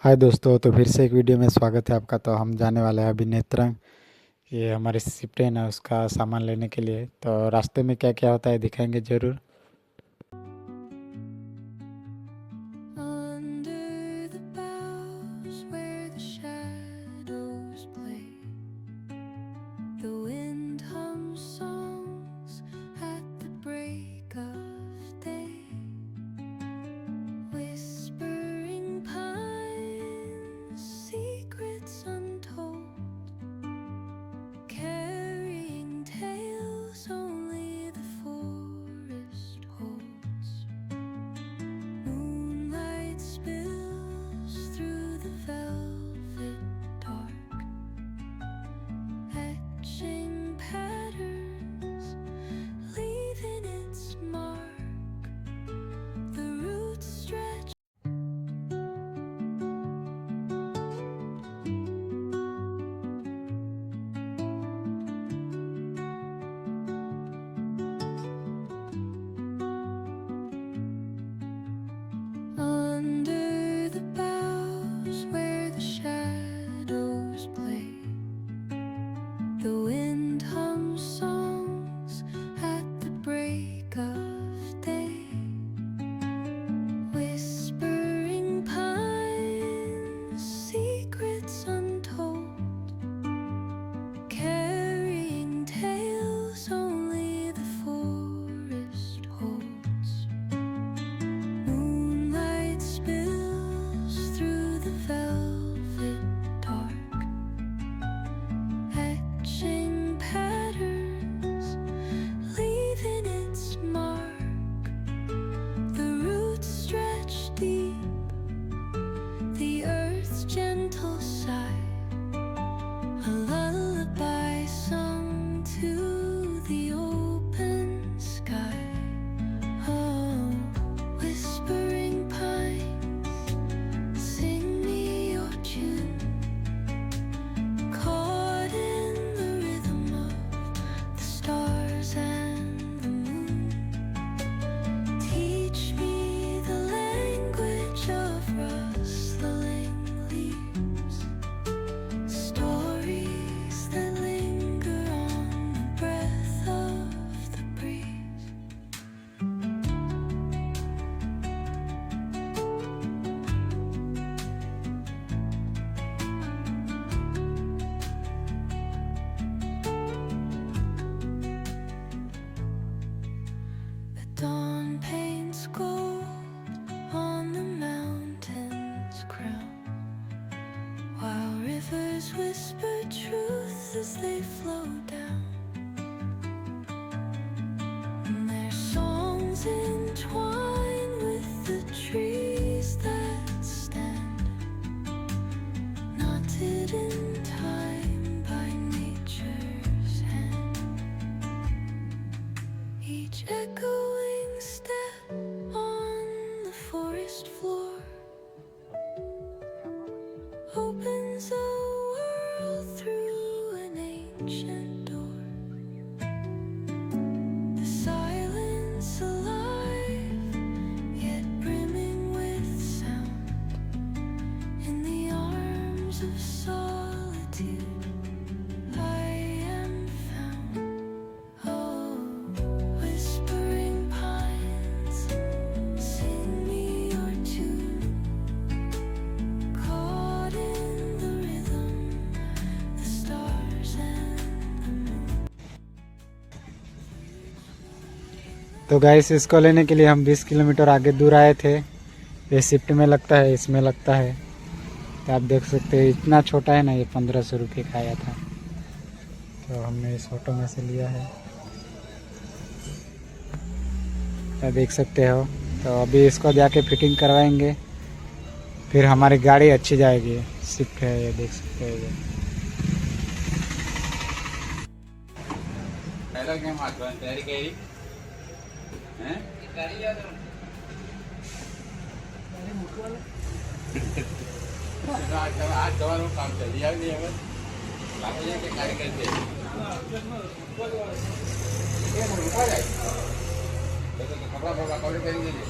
हाय दोस्तों, तो फिर से एक वीडियो में स्वागत है आपका। तो हम जाने वाले हैं अभी नेत्रंग। ये हमारी शिफ्ट है ना, उसका सामान लेने के लिए। तो रास्ते में क्या क्या होता है दिखाएंगे ज़रूर। Under the boughs where the shadows play, the wind hums songs at the break of day, whispering pines, secrets untold, carrying tales only the forest holds. Moonlight spills through the velvet dark, etching patterns, leaving its mark. The roots stretch under the boughs where the shadows play. The wind hums songs at the break of day, whispering pines, secrets untold, carrying tales only the forest holds. Moonlight spills through the velvet dark, etching patterns, leaving its mark. The roots stretch deep, the earth's gentle sigh, a lullaby sung to the open sky. Oh, whispering pines, sing me your tune, caught in the rhythm of the stars and the moon. Teach me the language of rustling leaves, stories that linger on the breath of the breeze. The dawn paints gold on the mountain's crown, while rivers whisper truth as they flow down. And their songs entwine with the trees that stand, knotted in time by nature's hand. Each echoing step on the forest floor opens a world through an ancient door. The silence alive, yet brimming with sound. In the arms of solitude, I am found. Oh, whispering pines, sing me your tune, caught in the rhythm, the stars and the moon. तो guys, इसको लेने के लिए हम 20 kilometre आगे दूर आए थे। ये शिफ्ट में लगता है, इसमें लगता है। तो आप देख सकते हैं, इतना छोटा है ना, ये 1500 रुपये का आया था। तो हमने इस ऑटो में से लिया है, तो देख सकते हो। तो अभी इसको जाके फिटिंग करवाएंगे, फिर हमारी गाड़ी अच्छी जाएगी। शिफ्ट है, ये देख सकते हो। ये कपड़ा कपड़े पहन लीजिए।